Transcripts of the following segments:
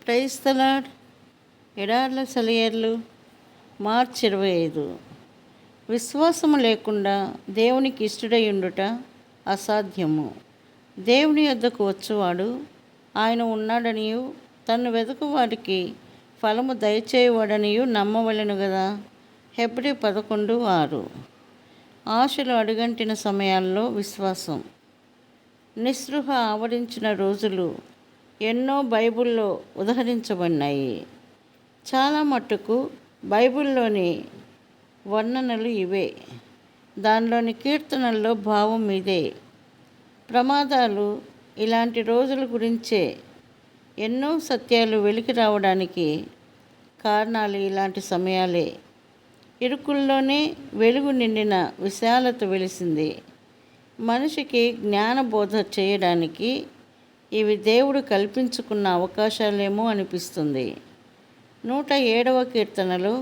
Praise the Lord. ఎడార్ల సెలయేర్లు మార్చి 25. విశ్వాసము లేకుండా దేవునికి ఇష్టడై ఉండుట అసాధ్యము. దేవుని యొద్దకు వచ్చువాడు ఆయన ఉన్నాడనియు తన్ను వెతుకు వారికి ఫలము దయచేయవాడనియు నమ్మవలెను గదా. హెబ్రీ 11:6. ఆశలు అడుగంటిన సమయాల్లో విశ్వాసం. నిస్పృహ ఆవరించిన రోజులు ఎన్నో బైబిల్లో ఉదహరించబడినాయి. చాలా మట్టుకు బైబిల్లోని వర్ణనలు ఇవే, దానిలోని కీర్తనల్లో భావం ఇదే. ప్రమాదాలు ఇలాంటి రోజుల గురించే. ఎన్నో సత్యాలు వెలికి రావడానికి కారణాలు ఇలాంటి సమయాలే. ఇరుకుల్లోనే వెలుగు నిండిన విశాలత వెలిసింది. మనిషికి జ్ఞానబోధ చేయడానికి ఇవి దేవుడు కల్పించుకున్న అవకాశాలేమో అనిపిస్తుంది. 107వ కీర్తనలో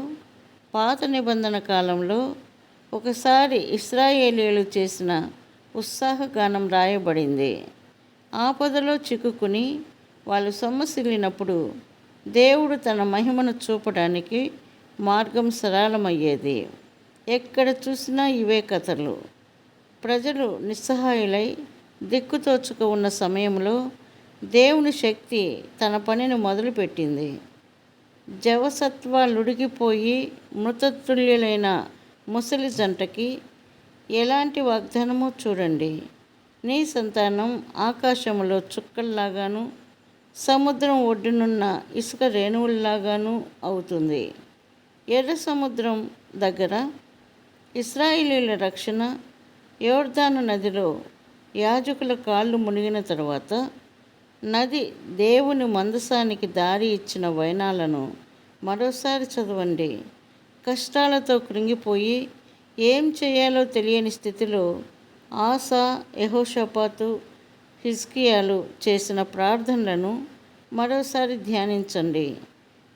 పాత నిబంధన కాలంలో ఒకసారి ఇశ్రాయేలీయులు చేసిన ఉత్సాహగానం రాయబడింది. ఆపదలో చిక్కుకుని వాళ్ళు సొమ్మసిల్లినప్పుడు దేవుడు తన మహిమను చూపడానికి మార్గం సరళమయ్యేది. ఎక్కడ చూసినా ఇవే కథలు. ప్రజలు నిస్సహాయులై దిక్కుతోచుక ఉన్న సమయంలో దేవుని శక్తి తన పనిని మొదలుపెట్టింది. జవసత్వాలుడిగిపోయి మృతతుల్యులైన ముసలి జంటకి ఎలాంటి వాగ్దానమో చూడండి. నీ సంతానం ఆకాశంలో చుక్కల్లాగాను సముద్రం ఒడ్డునున్న ఇసుక రేణువుల్లాగాను అవుతుంది. ఎర్ర సముద్రం దగ్గర ఇశ్రాయేలీయుల రక్షణ, యోర్దాను నదిలో యాజకుల కాళ్ళు మునిగిన తర్వాత నది దేవుని మందసానికి దారి ఇచ్చిన వైనాలను మరోసారి చదవండి. కష్టాలతో కృంగిపోయి ఏం చేయాలో తెలియని స్థితిలో ఆసా, యెహోషాపాతు, హిజ్కియాలు చేసిన ప్రార్థనలను మరోసారి ధ్యానించండి.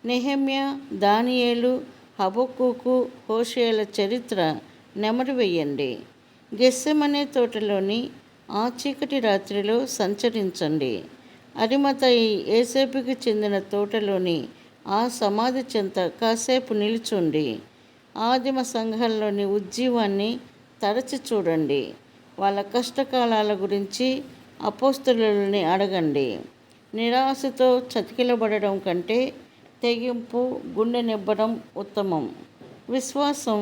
నెహెమ్యా, దానియేలు, హబక్కూకు, హోషేయల చరిత్ర నెమరు వేయండి. గెత్సెమనే తోటలోని ఆ చీకటి రాత్రిలో సంచరించండి. అరిమతయి యోసేపుకి చెందిన తోటలోని ఆ సమాధి చెంత కాసేపు నిలుచుండి. ఆదిమ సంఘాల్లోని ఉజ్జీవాన్ని తరచి చూడండి. వాళ్ళ కష్టకాలాల గురించి అపోస్తలుల్ని అడగండి. నిరాశతో చతికిలబడడం కంటే తెగింపు, గుండె నిబ్బరం ఉత్తమం. విశ్వాసం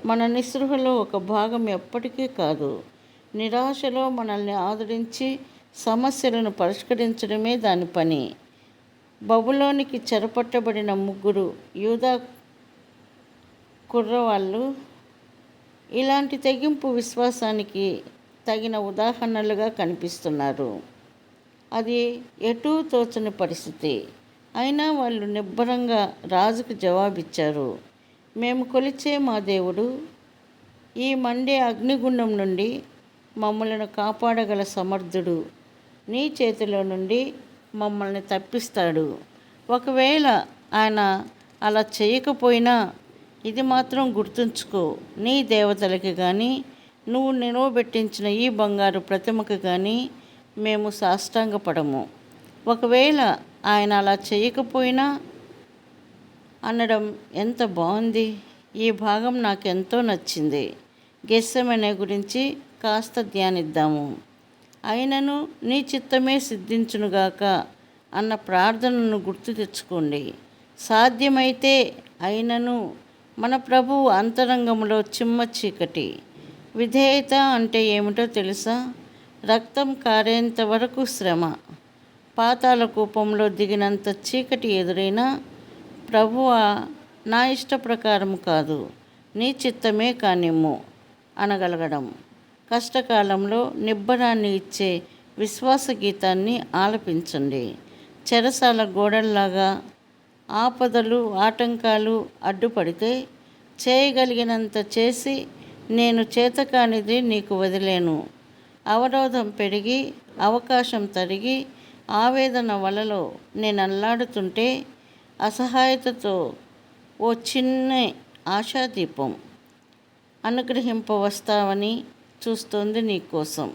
మన నిస్పృహలో ఒక భాగం ఎప్పటికీ కాదు. నిరాశలో మనల్ని ఆదరించి సమస్యలను పరిష్కరించడమే దాని పని. బబులోనికి చెరపట్టబడిన 3 యూదా కుర్రవాళ్ళు ఇలాంటి తెగింపు విశ్వాసానికి తగిన ఉదాహరణలుగా కనిపిస్తున్నారు. అది ఎటూ తోచని పరిస్థితి. అయినా వాళ్ళు నిబ్బరంగా రాజుకు జవాబిచ్చారు. మేము కొలిచే మా దేవుడు ఈ మండే అగ్నిగుండం నుండి మమ్మలను కాపాడగల సమర్థుడు. నీ చేతిలో నుండి మమ్మల్ని తప్పిస్తాడు. ఒకవేళ ఆయన అలా చేయకపోయినా ఇది మాత్రం గుర్తుంచుకో, నీ దేవతలకి కానీ నువ్వు నిలవబెట్టించిన ఈ బంగారు ప్రతిమకు కానీ మేము సాష్టాంగపడము. ఒకవేళ ఆయన అలా చేయకపోయినా అనడం ఎంత బాగుంది. ఈ భాగం నాకెంతో నచ్చింది. గెత్సెమనే గురించి కాస్త ధ్యానిద్దాము. అయినను నీ చిత్తమే సిద్ధించునుగాక అన్న ప్రార్థనను గుర్తు తెచ్చుకోండి. సాధ్యమైతే అయినను మన ప్రభువు అంతరంగంలో చిమ్మ చీకటి. విధేయత అంటే ఏమిటో తెలుసా? రక్తం కారేంత వరకు శ్రమ. పాతాళ కూపంలో దిగినంత చీకటి ఎదురైనా ప్రభువా నా ఇష్ట ప్రకారం కాదు, నీ చిత్తమే కానిమ్ము అనగలగడం. కష్టకాలంలో నిబ్బరాన్ని ఇచ్చే విశ్వాస గీతాన్ని ఆలపించండి. చెరసాల గోడల్లాగా ఆపదలు, ఆటంకాలు అడ్డుపడితే చేయగలిగినంత చేసి నేను చేతకానిది నీకు వదిలేను. అవరోధం పెరిగి అవకాశం తరిగి ఆవేదన వలలో నేను అల్లాడుతుంటే అసహాయతతో ఓ చిన్న ఆశాదీపం అనుగ్రహింపవస్తావని చూస్తోంది నీ కోసం.